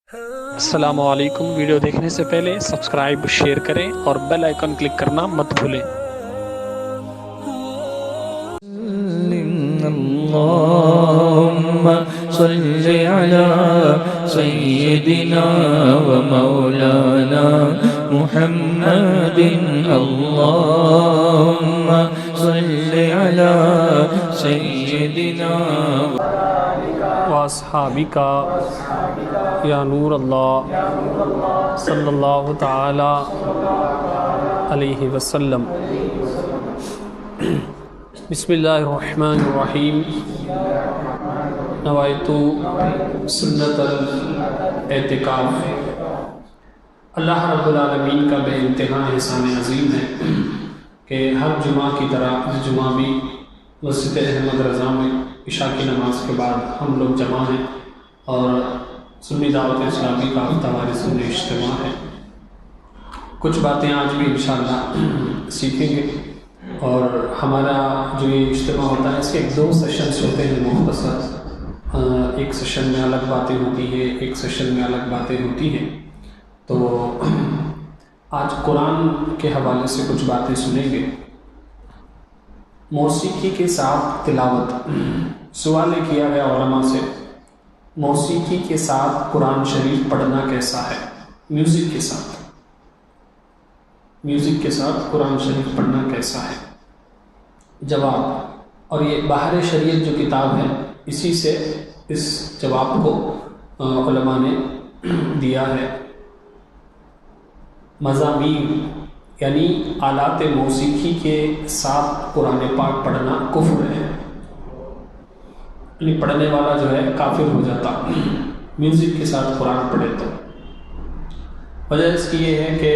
السلام علیکم۔ ویڈیو دیکھنے سے پہلے سبسکرائب شیئر کریں اور بیل آئیکن کلک کرنا مت بھولیں۔ اللهم صل على سيدنا ومولانا محمد اللهم صل على سيدنا واصحابک یا نور اللہ صلی اللہ تعالی علیہ وسلم۔ بسم اللہ الرحمن الرحیم۔ نوایت سنت الاعتکاف۔ اللہ رب العالمین کا بے انتہا احسان عظیم ہے کہ ہر جمعہ کی طرح اس جمعہ بھی مسجد احمد رضا میں عشاء کی نماز کے بعد ہم لوگ جمع ہیں اور سنی دعوت اسلامی کا ہفتہ واری سنی اجتماع ہے۔ کچھ باتیں آج بھی انشاءاللہ سیکھیں گے، اور ہمارا جو یہ اجتماع ہوتا ہے اس کے 2 سیشنز ہوتے ہیں مختصر۔ ایک سیشن میں الگ باتیں ہوتی ہیں، ایک سیشن میں الگ باتیں ہوتی ہیں۔ تو آج قرآن کے حوالے سے کچھ باتیں سنیں گے۔ موسیقی کے ساتھ تلاوت۔ سوال یہ کیا گیا علماء سے، موسیقی کے ساتھ قرآن شریف پڑھنا کیسا ہے؟ میوزک کے ساتھ قرآن شریف پڑھنا کیسا ہے؟ جواب، اور یہ بحر شریعت جو کتاب ہے اسی سے اس جواب کو علماء نے دیا ہے۔ مزامیر یعنی آلات موسیقی کے ساتھ قرآن پاک پڑھنا کفر ہے، یعنی پڑھنے والا جو ہے کافر ہو جاتا میوزک کے ساتھ قرآن پڑھے تو۔ وجہ اس کی یہ ہے کہ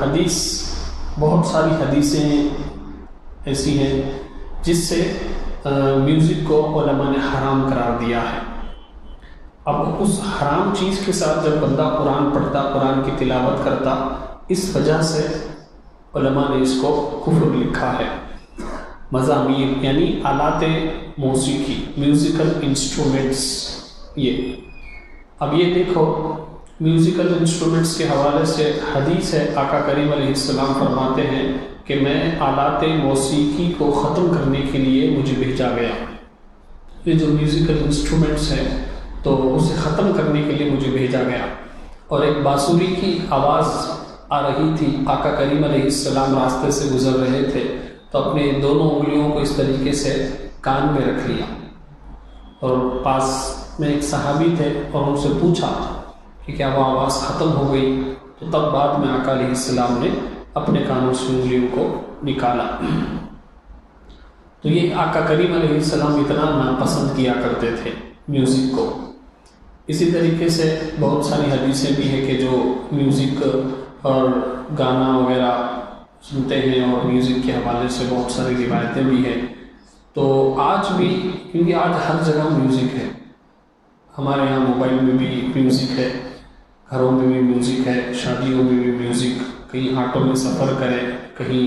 حدیث، بہت ساری حدیثیں ایسی ہیں جس سے میوزک کو علماء نے حرام قرار دیا ہے۔ اب اس حرام چیز کے ساتھ جب بندہ قرآن پڑھتا، قرآن کی تلاوت کرتا، اس وجہ سے علماء نے اس کو کفر لکھا ہے۔ مزامیر یعنی آلات موسیقی، میوزیکل انسٹرومنٹس۔ اب یہ دیکھو، میوزیکل انسٹرومنٹس کے حوالے سے حدیث ہے، آقا کریم علیہ السلام فرماتے ہیں کہ میں آلات موسیقی کو ختم کرنے کے لیے مجھے بھیجا گیا۔ یہ جو میوزیکل انسٹرومنٹس ہیں تو اسے ختم کرنے کے لیے مجھے بھیجا گیا۔ اور ایک بانسری کی آواز آ رہی تھی، آقا کریم علیہ السلام راستے سے گزر رہے تھے تو اپنے دونوں انگلیوں کو اس طریقے سے کان میں رکھ لیا، اور پاس میں ایک صحابی تھے اور ان سے پوچھا کہ کیا وہ آواز ختم ہو گئی؟ تو تب بعد میں آقا علیہ السلام نے اپنے کانوں سے انگلیوں کو نکالا۔ تو یہ آقا کریم علیہ السلام اتنا ناپسند کیا کرتے تھے میوزک کو۔ اسی طریقے سے بہت ساری حدیثیں بھی ہیں کہ جو میوزک اور گانا وغیرہ سنتے ہیں، اور میوزک کے حوالے سے بہت ساری روایتیں بھی ہیں۔ تو آج بھی، کیونکہ آج ہر جگہ میوزک ہے، ہمارے یہاں موبائل میں بھی میوزک ہے، گھروں میں بھی میوزک ہے، شادیوں میں بھی میوزک، کہیں آٹو میں سفر کریں، کہیں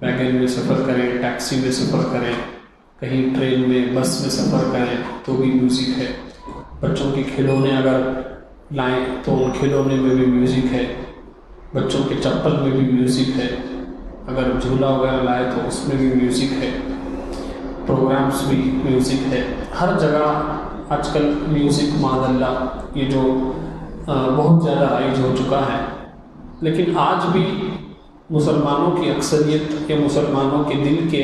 ویگن میں سفر کریں، ٹیکسی میں سفر کریں، کہیں ٹرین میں، بس میں سفر کریں تو بھی میوزک ہے۔ بچوں کے کھلونے اگر لائیں تو ان کھلونے میں بھی میوزک ہے، بچوں کے چپل میں بھی میوزک ہے، اگر جھولا وغیرہ لائے تو اس میں بھی میوزک ہے، پروگرامز بھی میوزک ہے۔ ہر جگہ آج کل میوزک معاذاللہ یہ جو بہت زیادہ رائج ہو چکا ہے۔ لیکن آج بھی مسلمانوں کی اکثریت یا مسلمانوں کے دل کے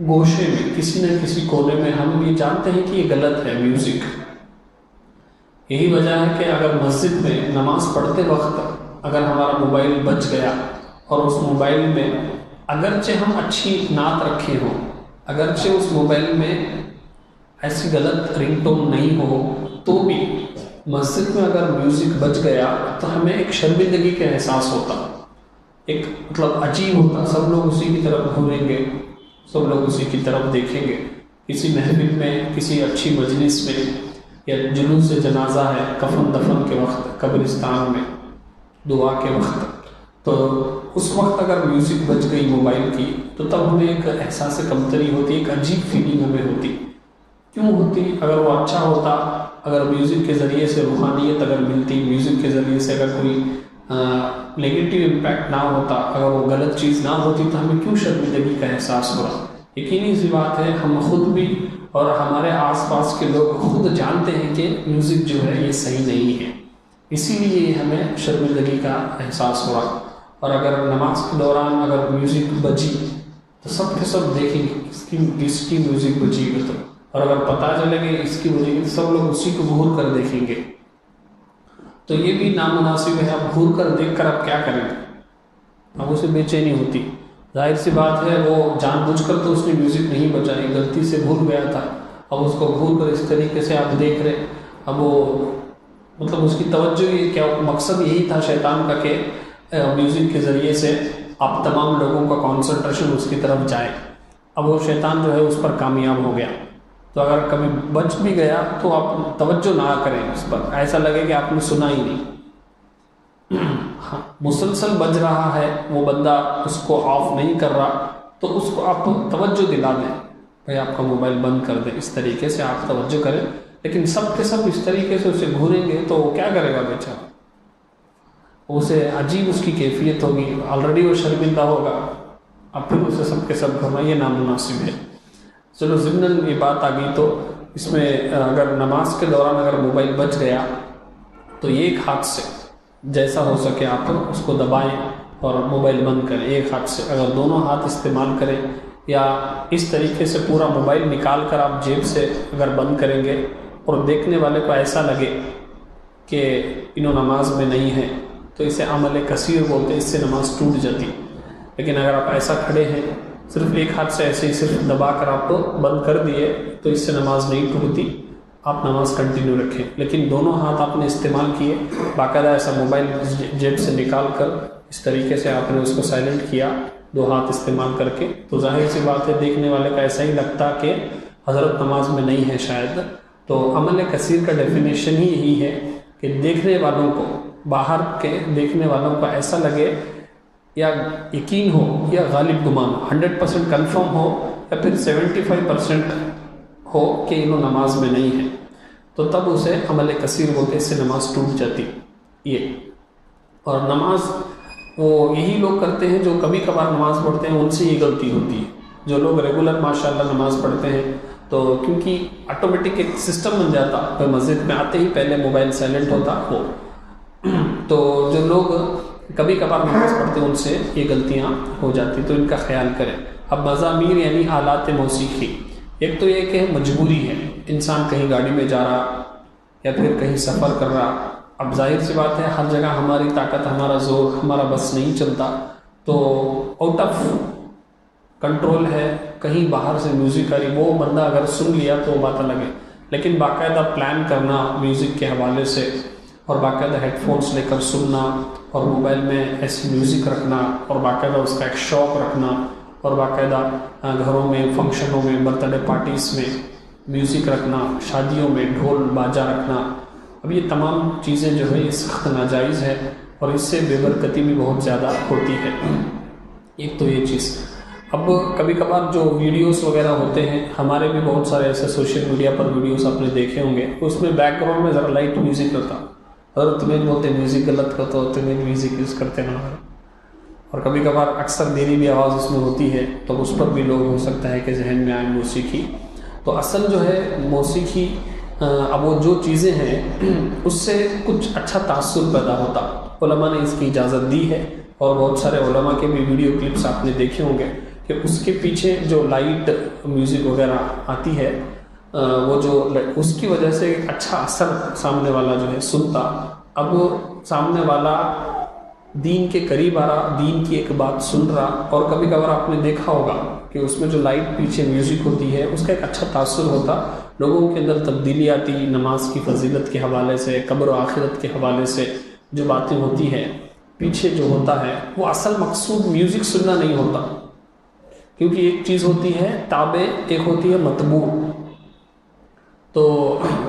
گوشے میں، کسی نہ کسی کونے میں ہم یہ جانتے ہیں کہ یہ غلط ہے میوزک۔ یہی وجہ ہے کہ اگر مسجد میں نماز پڑھتے وقت اگر ہمارا موبائل بج گیا اور اس موبائل میں اگرچہ ہم اچھی نعت رکھے ہوں، اگرچہ اس موبائل میں ایسی غلط رنگ ٹون نہیں ہو، تو بھی مسجد میں اگر میوزک بج گیا تو ہمیں ایک شرمندگی کا احساس ہوتا، ایک مطلب عجیب ہوتا۔ سب لوگ اسی کی طرف گھوریں گے، سب لوگ اسی کی طرف دیکھیں گے۔ کسی محفل میں، کسی اچھی مجلس میں، یا جلوس جنازہ ہے، کفن دفن کے وقت، قبرستان میں دعا کے وقت، تو اس وقت اگر میوزک بج گئی موبائل کی تو تب ہمیں ایک احساس کمتری ہوتی، ایک عجیب فیلنگ ہمیں ہوتی۔ کیوں ہوتی؟ اگر وہ اچھا ہوتا، اگر میوزک کے ذریعے سے روحانیت اگر ملتی، میوزک کے ذریعے سے اگر کوئی نگیٹیو امپیکٹ نہ ہوتا، اگر وہ غلط چیز نہ ہوتی تو ہمیں کیوں شرمندگی کا احساس ہو رہا؟ یقینی سی بات ہے، ہم خود بھی اور ہمارے آس پاس کے لوگ خود جانتے ہیں کہ میوزک جو ہے یہ صحیح نہیں ہے، اسی لیے ہمیں شرمندگی کا احساس ہو رہا۔ اور اگر نماز کے دوران اگر میوزک بجی تو سب کے سب دیکھیں گے اس کی میوزک بجی گئی، تو اور اگر پتہ چلے کہ اس کی بجی گئی تو سب لوگ اسی کو گھور کر دیکھیں گے، تو یہ بھی نامناسب ہے۔ اب گھور کر دیکھ کر آپ کیا کریں گے؟ اب اسے بے چینی ہوتی، ظاہر سی بات ہے وہ جان بوجھ کر تو اس نے میوزک نہیں بجائی، غلطی سے بھول گیا تھا، اب اس کو گھور کر اس طریقے سے آپ دیکھ رہے، اب وہ مطلب اس کی توجہ یہ کیا مقصد یہی تھا شیطان کا کہ میوزک کے ذریعے سے آپ تمام لوگوں کا کانسنٹریشن اس کی طرف جائے، اب وہ شیطان جو ہے اس پر کامیاب ہو گیا۔ تو اگر کبھی بچ بھی گیا تو آپ توجہ نہ کریں اس پر، ایسا لگے کہ آپ نے سنا ہی نہیں۔ مسلسل بج رہا ہے، وہ بندہ اس کو آف نہیں کر رہا، تو اس کو آپ توجہ دلا دیں، بھائی آپ کا موبائل بند کر دیں، اس طریقے سے آپ توجہ کریں۔ لیکن سب کے سب اس طریقے سے اسے گھوریں گے تو وہ کیا کرے گا بیچارہ؟ اسے عجیب اس کی کیفیت ہوگی، آلریڈی وہ شرمندہ ہوگا، اب پھر اسے سب کے سب گھرنا، یہ نامناسب ہے۔ چلو ضمناً یہ بات آ گئی، تو اس میں اگر نماز کے دوران اگر موبائل بچ گیا تو ایک ہاتھ سے جیسا ہو سکے آپ اس کو دبائیں اور موبائل بند کریں ایک ہاتھ سے۔ اگر دونوں ہاتھ استعمال کریں یا اس طریقے سے پورا موبائل نکال کر آپ جیب سے اگر بند کریں گے اور دیکھنے والے کو ایسا لگے کہ انہوں نماز میں نہیں ہے تو اسے عمل کثیر بولتے ہیں، اس سے نماز ٹوٹ جاتی۔ لیکن اگر آپ ایسا کھڑے ہیں، صرف ایک ہاتھ سے ایسے ہی صرف دبا کر آپ بند کر دیے تو اس سے نماز نہیں ٹوٹتی، آپ نماز کنٹینیو رکھیں۔ لیکن دونوں ہاتھ آپ نے استعمال کیے، باقاعدہ ایسا موبائل جیب سے نکال کر اس طریقے سے آپ نے اس کو سائلنٹ کیا دو ہاتھ استعمال کر کے، تو ظاہر سی بات ہے دیکھنے والے کا ایسا ہی لگتا کہ حضرت نماز میں نہیں ہے شاید۔ تو عمل کثیر کا ڈیفینیشن ہی یہی ہے کہ دیکھنے والوں کو، باہر کے دیکھنے والوں کو ایسا لگے یا یقین ہو یا غالب گمان 100% کنفرم ہو یا پھر 75% ہو کہ انہوں نماز میں نہیں ہے، تو تب اسے عمل کثیر بولتے، اس سے نماز ٹوٹ جاتی۔ یہ اور نماز وہ یہی لوگ کرتے ہیں جو کبھی کبھار نماز پڑھتے ہیں، ان سے یہ غلطی ہوتی ہے۔ جو لوگ ریگولر ماشاءاللہ نماز پڑھتے ہیں تو کیونکہ آٹومیٹک ایک سسٹم بن جاتا، کوئی مسجد میں آتے ہی پہلے موبائل سائلنٹ ہوتا وہ، تو جو لوگ کبھی کبھار نماز پڑھتے ہیں ان سے یہ غلطیاں ہو جاتی، تو ان کا خیال کریں۔ اب مزامیر یعنی آلات موسیقی، ایک تو یہ کہ مجبوری ہے، انسان کہیں گاڑی میں جا رہا یا پھر کہیں سفر کر رہا، اب ظاہر سی بات ہے ہر جگہ ہماری طاقت، ہمارا زور، ہمارا بس نہیں چلتا، تو آؤٹ آف کنٹرول ہے، کہیں باہر سے میوزک آ رہی، وہ بندہ اگر سن لیا تو وہ بات الگ ہے۔ لیکن باقاعدہ پلان کرنا میوزک کے حوالے سے اور باقاعدہ ہیڈ فونس لے کر سننا اور موبائل میں ایسی میوزک رکھنا اور باقاعدہ اس کا ایک شوق رکھنا اور باقاعدہ گھروں میں، فنکشنوں میں، برتھ ڈے پارٹیز میں میوزک رکھنا، شادیوں میں ڈھول باجا رکھنا، اب یہ تمام چیزیں جو ہے یہ سخت ناجائز ہے اور اس سے بے برکتی بھی بہت زیادہ ہوتی ہے۔ ایک تو یہ چیز۔ اب کبھی کبھار جو ویڈیوز وغیرہ ہوتے ہیں، ہمارے بھی بہت سارے ایسے سوشل میڈیا پر ویڈیوز آپ نے دیکھے ہوں گے، اس میں بیک گراؤنڈ میں ذرا لائٹ میوزک ہوتا، اور تمہیں بولتے میوزک غلط کا تو تمہیں میوزک یوز کرتے نہ، اور کبھی کبھار اکثر میری بھی آواز اس میں ہوتی ہے تو اس پر بھی لوگ ہو سکتا ہے کہ ذہن میں آئے موسیقی۔ تو اصل جو ہے موسیقی، اب وہ جو چیزیں ہیں اس سے کچھ اچھا تاثر پیدا ہوتا، علماء نے اس کی اجازت دی ہے، اور بہت سارے علماء کے بھی ویڈیو کلپس آپ نے دیکھے ہوں گے کہ اس کے پیچھے جو لائٹ میوزک وغیرہ آتی ہے، وہ جو اس کی وجہ سے ایک اچھا اثر سامنے والا جو ہے سنتا۔ اب سامنے والا دین کے قریب آ رہا، دین کی ایک بات سن رہا، اور کبھی کبھار آپ نے دیکھا ہوگا کہ اس میں جو لائٹ پیچھے میوزک ہوتی ہے اس کا ایک اچھا تاثر ہوتا، لوگوں کے اندر تبدیلی آتی، نماز کی فضیلت کے حوالے سے، قبر و آخرت کے حوالے سے جو باتیں ہوتی ہیں، پیچھے جو ہوتا ہے وہ اصل مقصود میوزک سننا نہیں ہوتا، کیونکہ ایک چیز ہوتی ہے تابع، ایک ہوتی ہے مطبوع۔ تو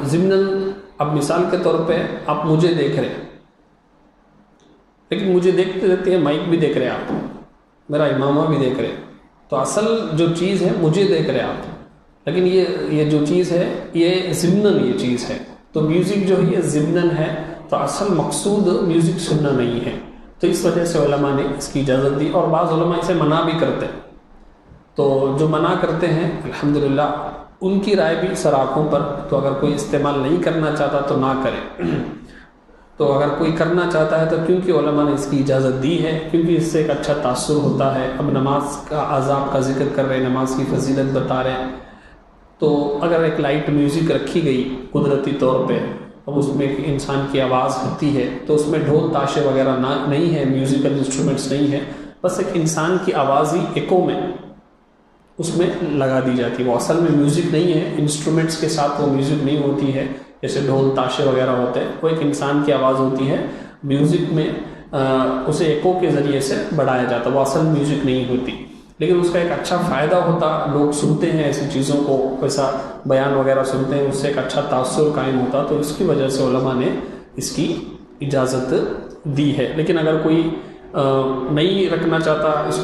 ضمناً اب مثال کے طور پہ آپ مجھے دیکھ رہے ہیں، لیکن مجھے دیکھتے دیکھتے مائک بھی دیکھ رہے ہیں آپ، میرا امامہ بھی دیکھ رہے ہیں، تو اصل جو چیز ہے مجھے دیکھ رہے ہیں آپ، لیکن یہ جو چیز ہے یہ ضمناً یہ چیز ہے، تو میوزک جو ہے ضمناً ہے، تو اصل مقصود میوزک سننا نہیں ہے، تو اس وجہ سے علماء نے اس کی اجازت دی، اور بعض علماء اسے منع بھی کرتے ہیں۔ تو جو منع کرتے ہیں الحمدللہ ان کی رائے بھی سراخوں پر، تو اگر کوئی استعمال نہیں کرنا چاہتا تو نہ کرے، تو اگر کوئی کرنا چاہتا ہے تو کیونکہ علماء نے اس کی اجازت دی ہے، کیونکہ اس سے ایک اچھا تاثر ہوتا ہے۔ اب نماز کا آداب کا ذکر کر رہے ہیں، نماز کی فضیلت بتا رہے ہیں، تو اگر ایک لائٹ میوزک رکھی گئی قدرتی طور پہ، اب اس میں ایک انسان کی آواز ہوتی ہے، تو اس میں ڈھول تاشے وغیرہ نہیں ہے، میوزیکل انسٹرومنٹس نہیں ہے، بس ایک انسان کی آواز ہی ایکو میں اس میں لگا دی جاتی ہے، وہ اصل میں میوزک نہیں ہے، انسٹرومنٹس کے ساتھ وہ میوزک نہیں ہوتی ہے، جیسے ڈھول تاشے وغیرہ ہوتے ہیں، وہ ایک انسان کی آواز ہوتی ہے، میوزک میں اسے ایکو کے ذریعے سے بڑھایا جاتا ہے، وہ اصل میوزک نہیں ہوتی، لیکن اس کا ایک اچھا فائدہ ہوتا، لوگ سنتے ہیں ایسی چیزوں کو، ایسا بیان وغیرہ سنتے ہیں، اس سے ایک اچھا تاثر قائم ہوتا، تو اس کی وجہ سے علماء نے اس کی اجازت دی ہے۔ لیکن اگر کوئی نہیں رکھنا چاہتا، اس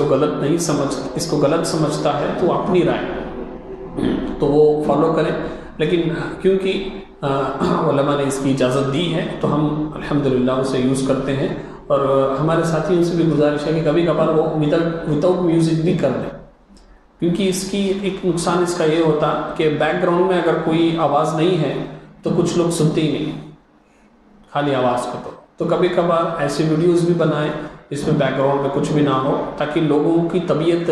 کو غلط سمجھتا ہے، تو اپنی رائے تو وہ فالو کرے، لیکن کیونکہ علماء نے اس کی اجازت دی ہے تو ہم الحمدللہ اسے یوز کرتے ہیں، اور ہمارے ساتھیوں سے بھی گزارش ہے کہ کبھی کبھار وہ وداؤٹ میوزک بھی کر دیں، کیونکہ اس کی ایک نقصان اس کا یہ ہوتا کہ بیک گراؤنڈ میں اگر کوئی آواز نہیں ہے تو کچھ لوگ سنتے ہی نہیں، خالی آواز کو، تو کبھی کبھار ایسے ویڈیوز بھی بنائیں جس میں بیک گراؤنڈ میں کچھ بھی نہ ہو، تاکہ لوگوں کی طبیعت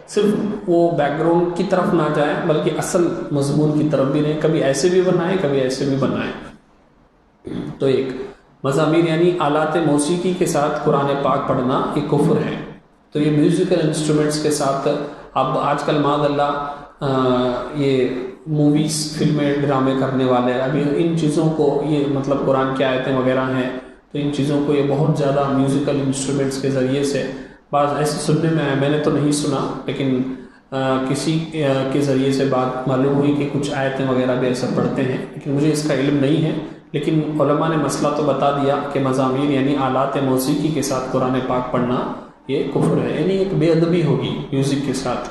صرف وہ بیک گراؤنڈ کی طرف نہ جائے بلکہ اصل مضمون کی طرف بھی رہیں، کبھی ایسے بھی بنائیں کبھی ایسے بھی بنائیں۔ تو ایک مزامیر یعنی آلات موسیقی کے ساتھ قرآن پاک پڑھنا یہ کفر ہے، تو یہ میوزیکل انسٹرومنٹس کے ساتھ اب آج کل معاذ اللہ یہ موویز، فلمیں، ڈرامے کرنے والے ابھی ان چیزوں کو، یہ مطلب قرآن کی آیتیں وغیرہ ہیں، تو ان چیزوں کو یہ بہت زیادہ میوزیکل انسٹرومنٹس کے ذریعے سے بعض ایسے سننے میں آئے، میں نے تو نہیں سنا، لیکن کسی کے ذریعے سے بات معلوم ہوئی کہ کچھ آیتیں وغیرہ بھی ایسا پڑھتے ہیں، لیکن مجھے اس کا علم نہیں ہے، لیکن علماء نے مسئلہ تو بتا دیا کہ مزامیر یعنی آلات موسیقی کے ساتھ قرآن پاک پڑھنا یہ کفر ہے، یعنی ایک بے ادبی ہوگی میوزک کے ساتھ۔